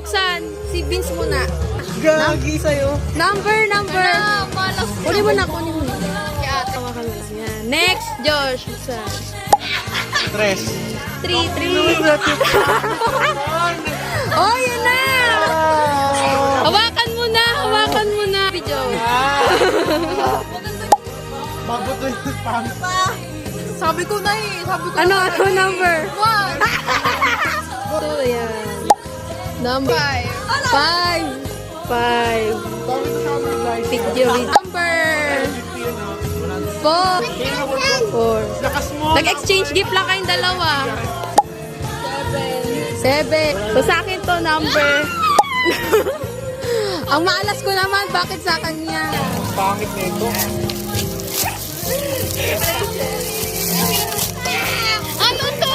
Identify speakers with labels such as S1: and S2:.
S1: buksan. Si Vince muna.
S2: Gagi sa'yo.
S1: Number.
S3: Malas.
S1: Kunin mo na. Tawakan mo lang. Yan. Next, Josh. Buksan.
S2: 3.
S1: 3. Oh, yan na! Hawakan mo na. Video.
S2: Bagot na yung pang.
S3: Sabi ko na eh.
S1: Ano number?
S3: 1.
S1: So, yan. Number 5. 5.
S2: Bago sa camera guys.
S1: Video. Number 4. 4.
S2: Lakas mo.
S1: Nag-exchange gift lang kayong dalawa. 7. So, sa akin to, number. Ang maalas ko naman, bakit sa kanya?
S2: Pangit na ito.
S3: Ano to?